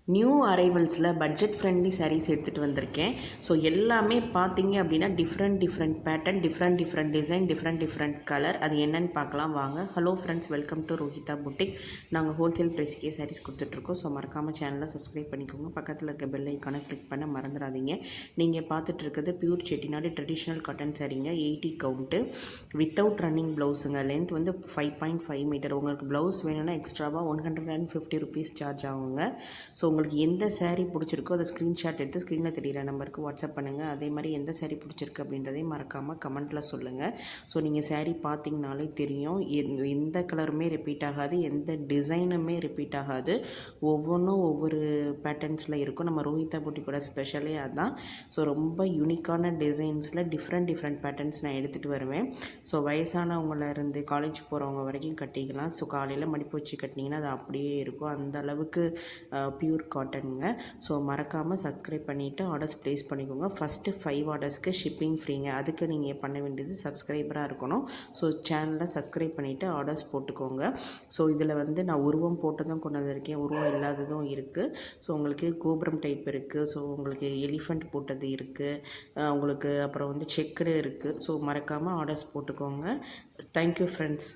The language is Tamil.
நியூ அரைவல்ஸில் பட்ஜெட் ஃப்ரெண்ட்லி சாரீஸ் எடுத்துகிட்டு வந்திருக்கேன். ஸோ எல்லாமே பார்த்தீங்க அப்படின்னா different pattern, different design, different colour. அது என்னென்னு பார்க்கலாம் வாங்க. Hello friends, welcome to Rohitha boutique. நாங்கள் ஹோல்சேல் ப்ரைஸ்க்கே சாரீஸ் கொடுத்துட்ருக்கோம். ஸோ மறக்காமல் சேனலை சப்ஸ்கிரைப் பண்ணிக்கோங்க. பக்கத்தில் இருக்க பெல் ஐக்கானை கிளிக் பண்ண மறந்துடாதீங்க. நீங்கள் பார்த்துட்டு இருக்கிறது பியூர் செட்டிநாடு ட்ரெடிஷ்னல் காட்டன் சாரீங்க. 80 கவுண்ட்டு வித்தவுட் ரன்னிங் ப்ளவுஸுங்க. லென்த் வந்து 5.5 மீட்டர். உங்களுக்கு ப்ளவுஸ் வேணும்னா எக்ஸ்ட்ராவாக 150 ருபீஸ் சார்ஜ் ஆகுங்க. ஸோ உங்களுக்கு எந்த சாரீ பிடிச்சிருக்கோ அதை ஸ்க்ரீன்ஷாட் எடுத்து ஸ்க்ரீனில் தெரியிற நம்பருக்கு வாட்ஸ்அப் பண்ணுங்கள். அதே மாதிரி எந்த சாரீ பிடிச்சிருக்கு அப்படின்றதையும் மறக்காமல் கமெண்ட்டில் சொல்லுங்கள். ஸோ நீங்கள் சாரீ பார்த்தீங்கனாலே தெரியும், எந்த கலருமே ரிப்பீட் ஆகாது, எந்த டிசைனுமே ரிப்பீட் ஆகாது. ஒவ்வொன்றும் ஒவ்வொரு பேட்டர்ன்ஸில் இருக்கும். நம்ம ரோஹிதா புட்டிக்கோட ஸ்பெஷலே அதுதான். ஸோ ரொம்ப யூனிக்கான டிசைன்ஸில் டிஃப்ரெண்ட் பேட்டர்ன்ஸ் நான் எடுத்துகிட்டு வருவேன். ஸோ வயசானவங்கலேருந்து காலேஜ் போகிறவங்க வரைக்கும் கட்டிக்கலாம். ஸோ காலையில் மடிப்பு வச்சு கட்டினீங்கன்னா அது அப்படியே இருக்கும். அந்த அளவுக்கு பியூர் காட்டனுங்க. ஸோ மறக்காமல் சப்ஸ்கிரைப் பண்ணிவிட்டு ஆர்டர்ஸ் ப்ளேஸ் பண்ணிக்கோங்க. ஃபஸ்ட்டு 5 ஆர்டர்ஸ்க்கு ஷிப்பிங் ஃப்ரீங்க. அதுக்கு நீங்கள் பண்ண வேண்டியது சப்ஸ்கிரைபராக இருக்கணும். ஸோ சேனலை சப்ஸ்கிரைப் பண்ணிவிட்டு ஆர்டர்ஸ் போட்டுக்கோங்க. ஸோ இதில் வந்து நான் உருவம் போட்டதும் கொண்டு வந்திருக்கேன், உருவம் இல்லாததும் இருக்குது. ஸோ உங்களுக்கு கோபுரம் டைப் இருக்குது, ஸோ உங்களுக்கு எலிஃபண்ட் போட்டது இருக்குது, உங்களுக்கு அப்புறம் வந்து செக்குடு இருக்குது. ஸோ மறக்காமல் ஆர்டர்ஸ் போட்டுக்கோங்க. Thank you friends.